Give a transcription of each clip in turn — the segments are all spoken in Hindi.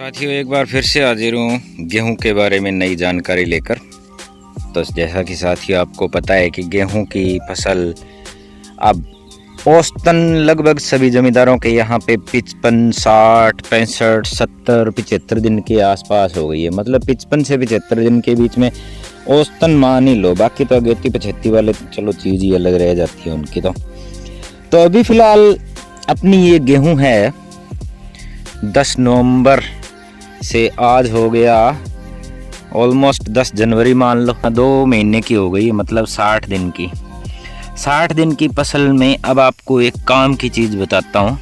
साथियों, एक बार फिर से हाजिर हूँ गेहूं के बारे में नई जानकारी लेकर। तो जैसा कि साथियों आपको पता है कि गेहूं की फसल अब औसतन लगभग सभी जमींदारों के यहाँ पे 55, 60, 65, 70, 75 दिन के आसपास हो गई है। मतलब 55 से 75 दिन के बीच में औसतन मान ही लो। बाकी तो अगेती पछेती वाले चलो चीज़ ही अलग रह जाती है उनकी। तो अभी फ़िलहाल अपनी ये गेहूं है 10 नवंबर से आज हो गया ऑलमोस्ट 10 जनवरी मान लो, 2 महीने की हो गई। मतलब 60 दिन की 60 दिन की फसल में अब आपको एक काम की चीज़ बताता हूँ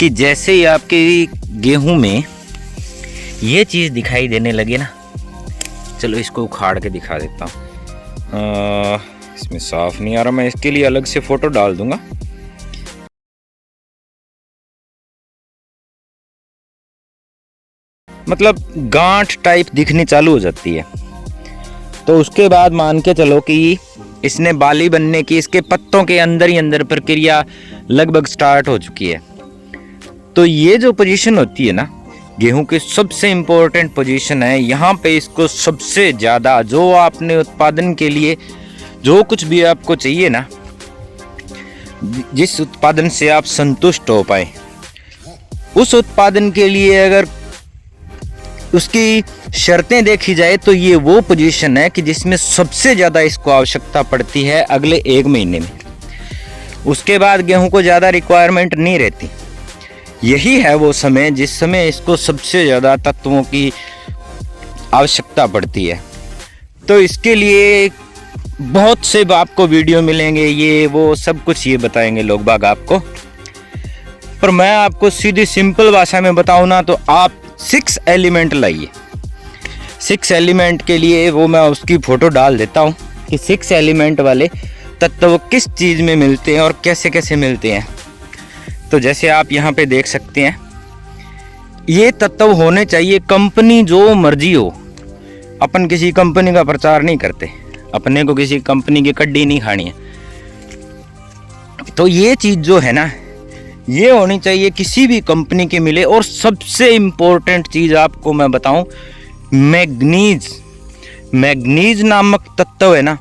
कि जैसे ही आपके गेहूं में ये चीज़ दिखाई देने लगे ना, चलो इसको उखाड़ के दिखा देता हूँ। इसमें साफ नहीं आ रहा, मैं इसके लिए अलग से फ़ोटो डाल दूँगा। मतलब गांठ टाइप दिखनी चालू हो जाती है। तो उसके बाद मान के चलो कि इसने बाली बनने की, इसके पत्तों के अंदर ही अंदर प्रक्रिया लगभग स्टार्ट हो चुकी है। तो ये जो पोजीशन होती है ना, गेहूं की सबसे इम्पोर्टेंट पोजीशन है। यहाँ पे इसको सबसे ज़्यादा जो आपने उत्पादन के लिए जो कुछ भी आपको चाहिए ना, जिस उत्पादन से आप संतुष्ट हो पाए, उस उत्पादन के लिए अगर उसकी शर्तें देखी जाए तो ये वो पोजीशन है कि जिसमें सबसे ज़्यादा इसको आवश्यकता पड़ती है अगले 1 महीने में। उसके बाद गेहूं को ज़्यादा रिक्वायरमेंट नहीं रहती। यही है वो समय जिस समय इसको सबसे ज़्यादा तत्वों की आवश्यकता पड़ती है। तो इसके लिए बहुत से आपको वीडियो मिलेंगे, ये वो सब कुछ ये बताएंगे लोग बाग आपको। पर मैं आपको सीधी सिंपल भाषा में बताऊँ ना, तो आप 6 एलिमेंट लाइए। 6 एलिमेंट के लिए वो मैं उसकी फ़ोटो डाल देता हूँ कि 6 एलिमेंट वाले तत्व किस चीज़ में मिलते हैं और कैसे कैसे मिलते हैं। तो जैसे आप यहाँ पे देख सकते हैं, ये तत्व होने चाहिए। कंपनी जो मर्जी हो, अपन किसी कंपनी का प्रचार नहीं करते, अपने को किसी कंपनी की कड्डी नहीं खानी है। तो ये चीज़ जो है ना, ये होनी चाहिए, किसी भी कंपनी की मिले। और सबसे इम्पोर्टेंट चीज़ आपको मैं बताऊं, मैग्नीज। मैग्नीज नामक तत्व है ना,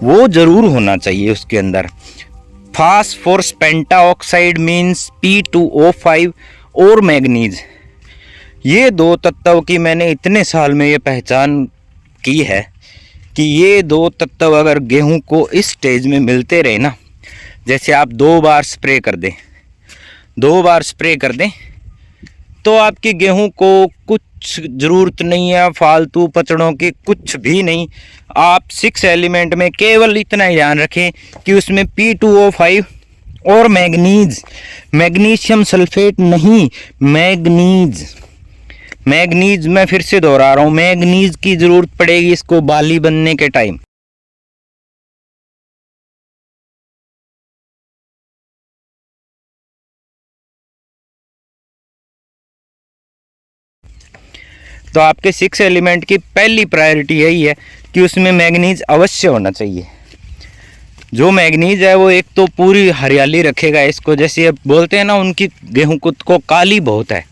वो ज़रूर होना चाहिए उसके अंदर। फास्फोरस पेंटाऑक्साइड मीन्स P2O5 और मैग्नीज, ये 2 तत्व की मैंने इतने साल में ये पहचान की है कि ये 2 तत्व अगर गेहूं को इस स्टेज में मिलते रहे ना, जैसे आप 2 बार स्प्रे कर दें, 2 बार स्प्रे कर दें, तो आपकी गेहूं को कुछ ज़रूरत नहीं है फालतू पचड़ों की, कुछ भी नहीं। आप 6 एलिमेंट में केवल इतना ही ध्यान रखें कि उसमें P2O5 और मैग्नीज, मैग्नीशियम सल्फेट नहीं, मैग्नीज। मैग्नीज मैं फिर से दोहरा रहा हूँ, मैग्नीज की ज़रूरत पड़ेगी इसको बाली बनने के टाइम। तो आपके 6 एलिमेंट की पहली प्रायोरिटी यही है कि उसमें मैग्नीज अवश्य होना चाहिए। जो मैग्नीज है वो एक तो पूरी हरियाली रखेगा इसको, जैसे अब बोलते हैं ना उनकी गेहूं को काली बहुत है,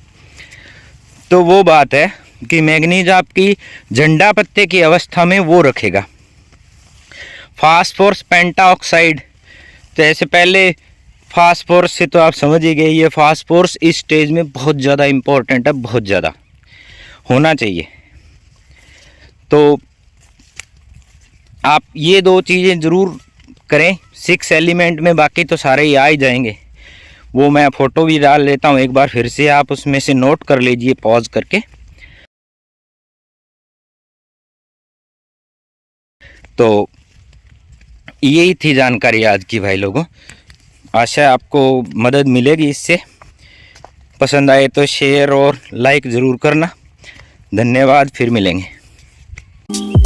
तो वो बात है कि मैग्नीज आपकी झंडा पत्ते की अवस्था में वो रखेगा। फास्फोरस पेंटाऑक्साइड, तो ऐसे पहले फास्फोरस से तो आप समझ ही गए, ये फास्फोरस इस स्टेज में बहुत ज़्यादा इम्पोर्टेंट है, बहुत ज़्यादा होना चाहिए। तो आप ये 2 चीज़ें ज़रूर करें 6 एलिमेंट में, बाकी तो सारे ही आ ही जाएंगे। वो मैं फ़ोटो भी डाल लेता हूँ एक बार फिर से, आप उसमें से नोट कर लीजिए पॉज करके। तो यही थी जानकारी आज की भाई लोगों। आशा है आपको मदद मिलेगी इससे। पसंद आए तो शेयर और लाइक ज़रूर करना। धन्यवाद, फिर मिलेंगे।